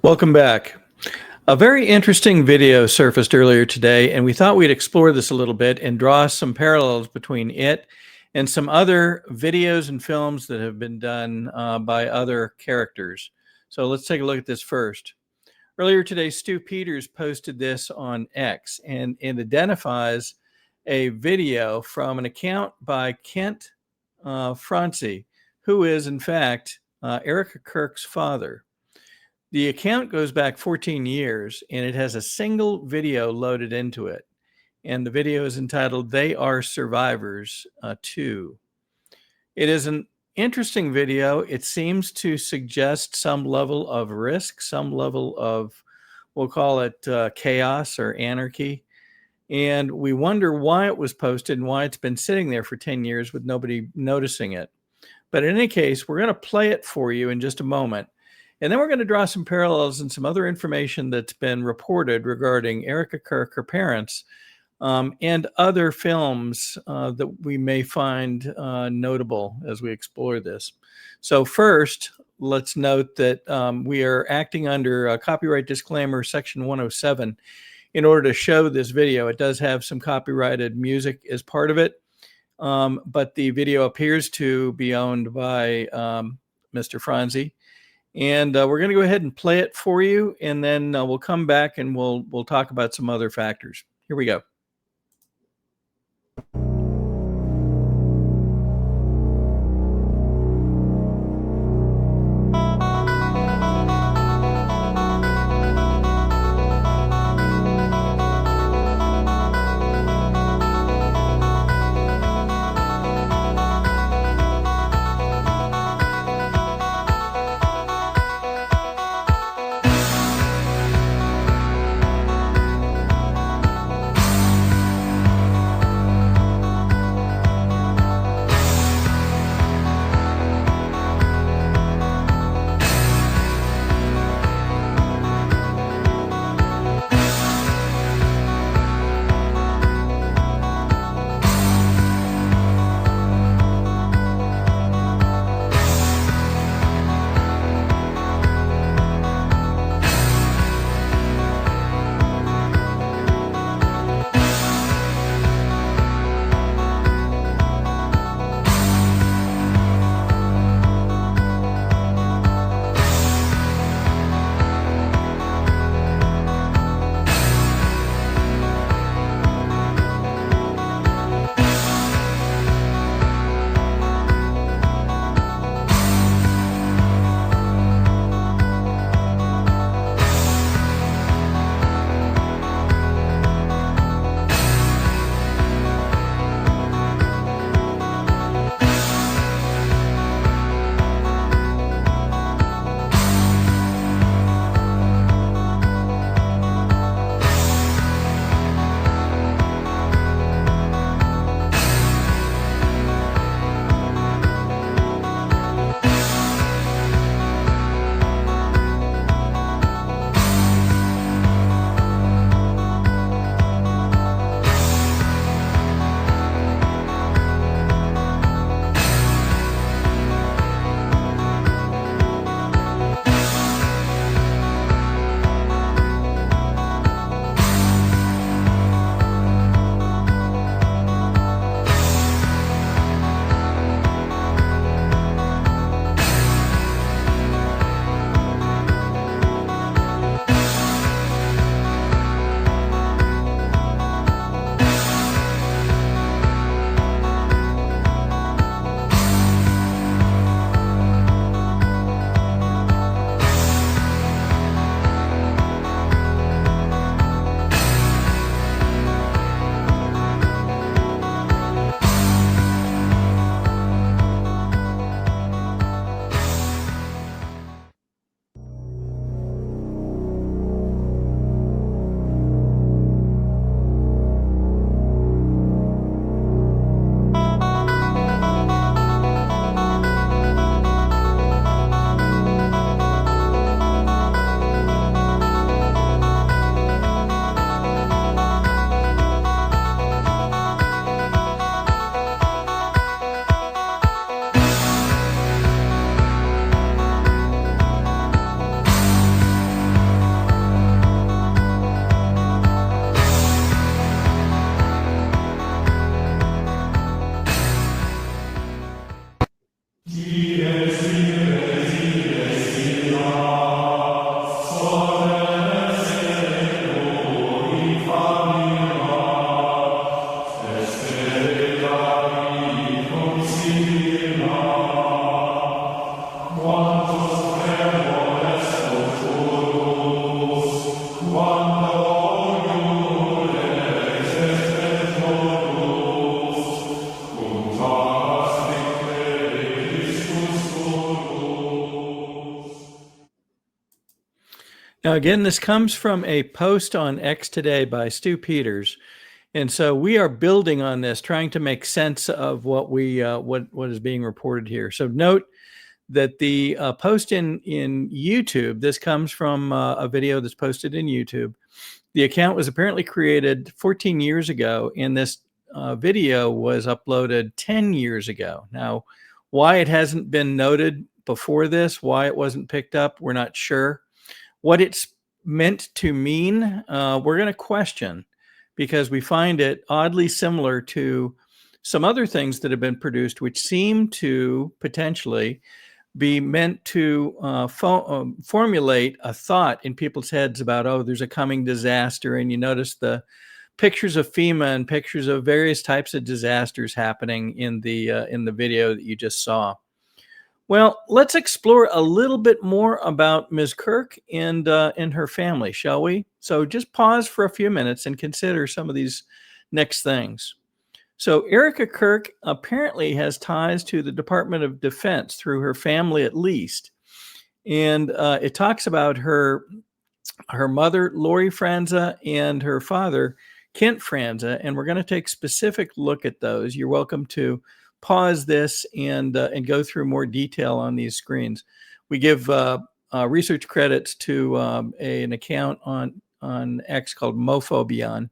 Welcome back. A very interesting video surfaced earlier today, and we thought we'd explore this a little bit and draw some parallels between it and some other videos and films that have been done by other characters. So let's take a look at this first. Earlier today, Stu Peters posted this on X, and it identifies a video from an account by Kent Frantzve, who is, in fact, Erika Kirk's father. The account goes back 14 years and it has a single video loaded into it. And the video is entitled They Are Survivors 2. It is an interesting video. It seems to suggest some level of risk, some level of, we'll call it chaos or anarchy. And we wonder why it was posted and why it's been sitting there for 10 years with nobody noticing it. But in any case, we're going to play it for you in just a moment. And then we're going to draw some parallels and some other information that's been reported regarding Erika Kirk, her parents, and other films that we may find notable as we explore this. So first, let's note that we are acting under a copyright disclaimer, section 107, in order to show this video. It does have some copyrighted music as part of it, but the video appears to be owned by Mr. Frantzve. And we're going to go ahead and play it for you, and then we'll come back and we'll talk about some other factors. Here we go. Now, again, this comes from a post on X today by Stu Peters. And so we are building on this, trying to make sense of what what is being reported here. So note that the post in YouTube, this comes from a video that's posted in YouTube. The account was apparently created 14 years ago, and this video was uploaded 10 years ago. Now, why it hasn't been noted before this, why it wasn't picked up, we're not sure. What it's meant to mean, we're going to question, because we find it oddly similar to some other things that have been produced, which seem to potentially be meant to formulate a thought in people's heads about, oh, there's a coming disaster. And you notice the pictures of FEMA and pictures of various types of disasters happening in the video that you just saw. Well, let's explore a little bit more about Ms. Kirk and her family, shall we? So just pause for a few minutes and consider some of these next things. So Erika Kirk apparently has ties to the Department of Defense through her family, at least. And it talks about her mother, Lori Frantzve, and her father, Kent Frantzve. And we're going to take a specific look at those. You're welcome to pause this and go through more detail on these screens. We give research credits to an account on X called Mophobion.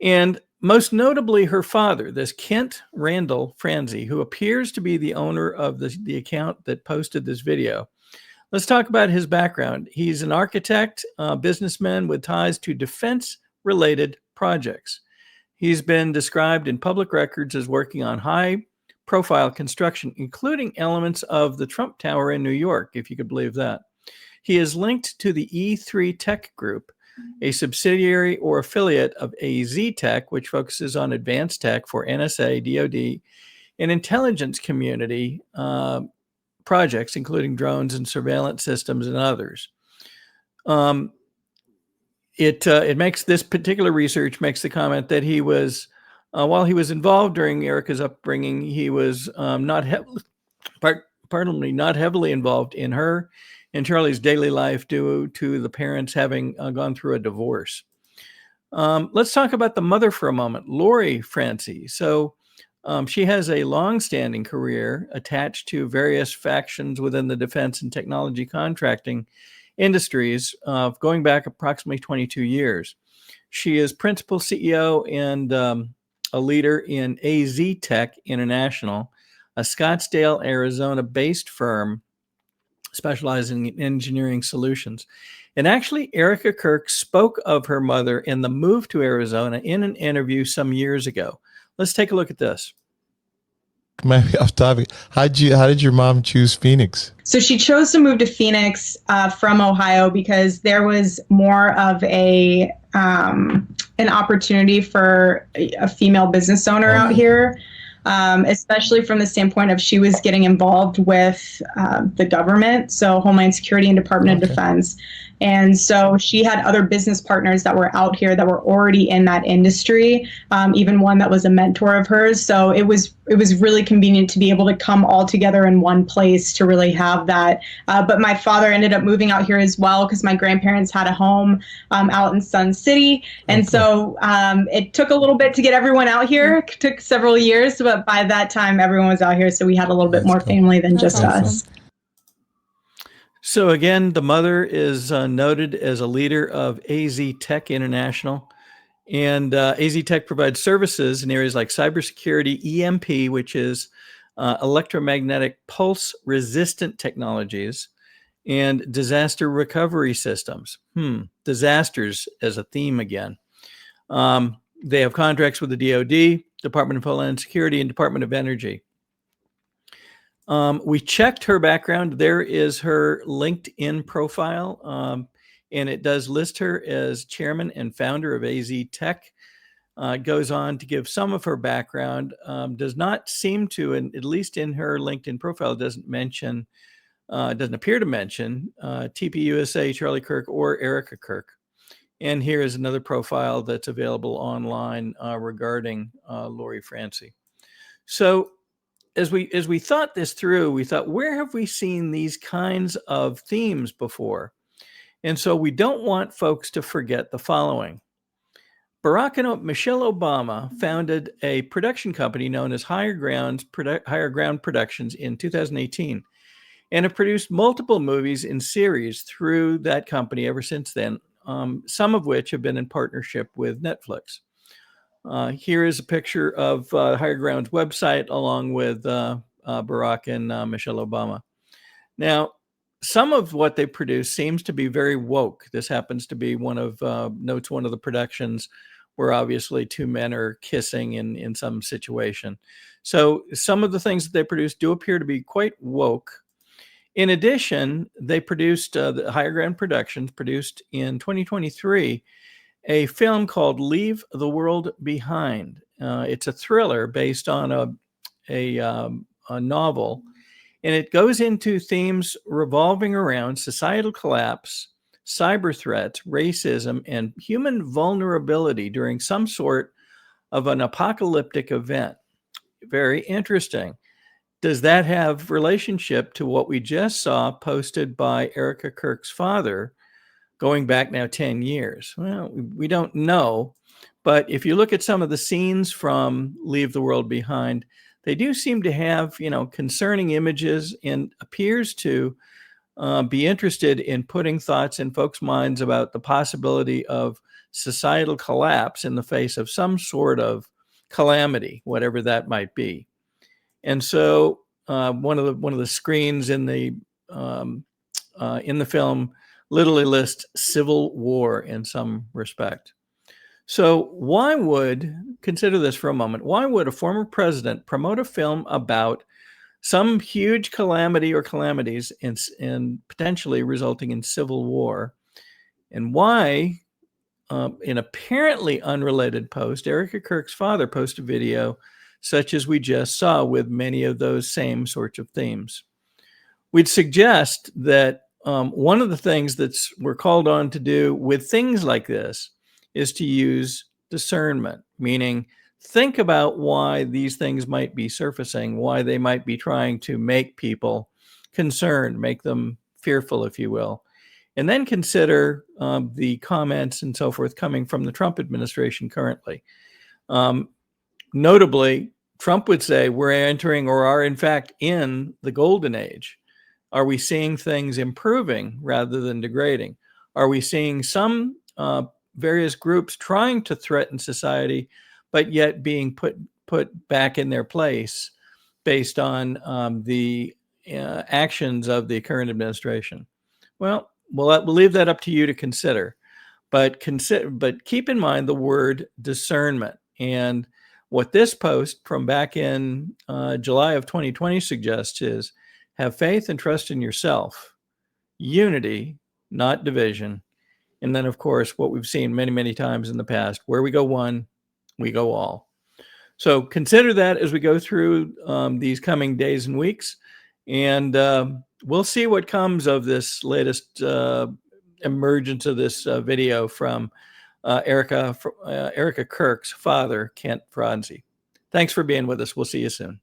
And most notably, her father, this Kent Randall Frantzve, who appears to be the owner of the account that posted this video. Let's talk about his background. He's an architect, businessman with ties to defense-related projects. He's been described in public records as working on high-profile construction, including elements of the Trump Tower in New York, if you could believe that. He is linked to the E3 Tech Group, a subsidiary or affiliate of AZ Tech, which focuses on advanced tech for NSA, DoD, and intelligence community projects, including drones and surveillance systems and others. It makes this particular research makes the comment that he was, while he was involved during Erika's upbringing, he was not heavily involved in her and Charlie's daily life due to the parents having gone through a divorce. Let's talk about the mother for a moment, Lori Frantzve. So she has a long-standing career attached to various factions within the defense and technology contracting industries, going back approximately 22 years. She is principal CEO and a leader in AZ Tech International, a Scottsdale, Arizona-based firm specializing in engineering solutions. And actually, Erika Kirk spoke of her mother and the move to Arizona in an interview some years ago. Let's take a look at this. Maybe off topic. How did your mom choose Phoenix? So she chose to move to Phoenix from Ohio because there was more of an opportunity for a female business owner out here. Especially from the standpoint of she was getting involved with the government, so Homeland Security and Department of Defense. And so she had other business partners that were out here that were already in that industry, even one that was a mentor of hers. So it was really convenient to be able to come all together in one place to really have that. But my father ended up moving out here as well because my grandparents had a home out in Sun City. And so it took a little bit to get everyone out here. It took several years, but by that time, everyone was out here. So we had a little bit more family than just us. So again, the mother is noted as a leader of AZ Tech International. And AZ Tech provides services in areas like cybersecurity, EMP, which is electromagnetic pulse resistant technologies, and disaster recovery systems. Disasters as a theme again. They have contracts with the DoD, Department of Homeland Security, and Department of Energy. We checked her background. There is her LinkedIn profile, and it does list her as chairman and founder of AZ Tech. It goes on to give some of her background. Does not seem to, and at least in her LinkedIn profile, doesn't appear to mention TPUSA, Charlie Kirk, or Erika Kirk. And here is another profile that's available online regarding Lori Frantzve. So as we thought this through, we thought, where have we seen these kinds of themes before? And so we don't want folks to forget the following. Michelle Obama founded a production company known as Higher Ground Productions in 2018, and have produced multiple movies and series through that company ever since then, some of which have been in partnership with Netflix. Here is a picture of Higher Ground's website along with Barack and Michelle Obama. Now, some of what they produce seems to be very woke. This happens to be one of the productions where obviously two men are kissing in some situation. So some of the things that they produce do appear to be quite woke. In addition, they produced, the Higher Ground Productions produced in 2023 a film called Leave the World Behind. It's a thriller based on a novel, and it goes into themes revolving around societal collapse, cyber threats, racism, and human vulnerability during some sort of an apocalyptic event. Very interesting. Does that have relationship to what we just saw posted by Erika Kirk's father going back now 10 years? Well, we don't know. But if you look at some of the scenes from Leave the World Behind, they do seem to have, concerning images and appears to be interested in putting thoughts in folks' minds about the possibility of societal collapse in the face of some sort of calamity, whatever that might be. And so one of the screens in the film literally lists civil war in some respect. So consider this for a moment, why would a former president promote a film about some huge calamity or calamities and potentially resulting in civil war? And why, in apparently unrelated post, Erika Kirk's father posted a video such as we just saw with many of those same sorts of themes? We'd suggest that one of the things that we're called on to do with things like this is to use discernment, meaning think about why these things might be surfacing, why they might be trying to make people concerned, make them fearful, if you will. And then consider the comments and so forth coming from the Trump administration currently. Notably, Trump would say we're entering or are in fact in the golden age. Are we seeing things improving rather than degrading? Are we seeing some various groups trying to threaten society, but yet being put back in their place based on the actions of the current administration? Well, we'll leave that up to you to consider. But keep in mind the word discernment. And what this post from back in July of 2020 suggests is have faith and trust in yourself, unity, not division. And then, of course, what we've seen many, many times in the past, where we go one, we go all. So consider that as we go through these coming days and weeks. And we'll see what comes of this latest emergence of this video from Erika Kirk's father, Kent Frantzve. Thanks for being with us. We'll see you soon.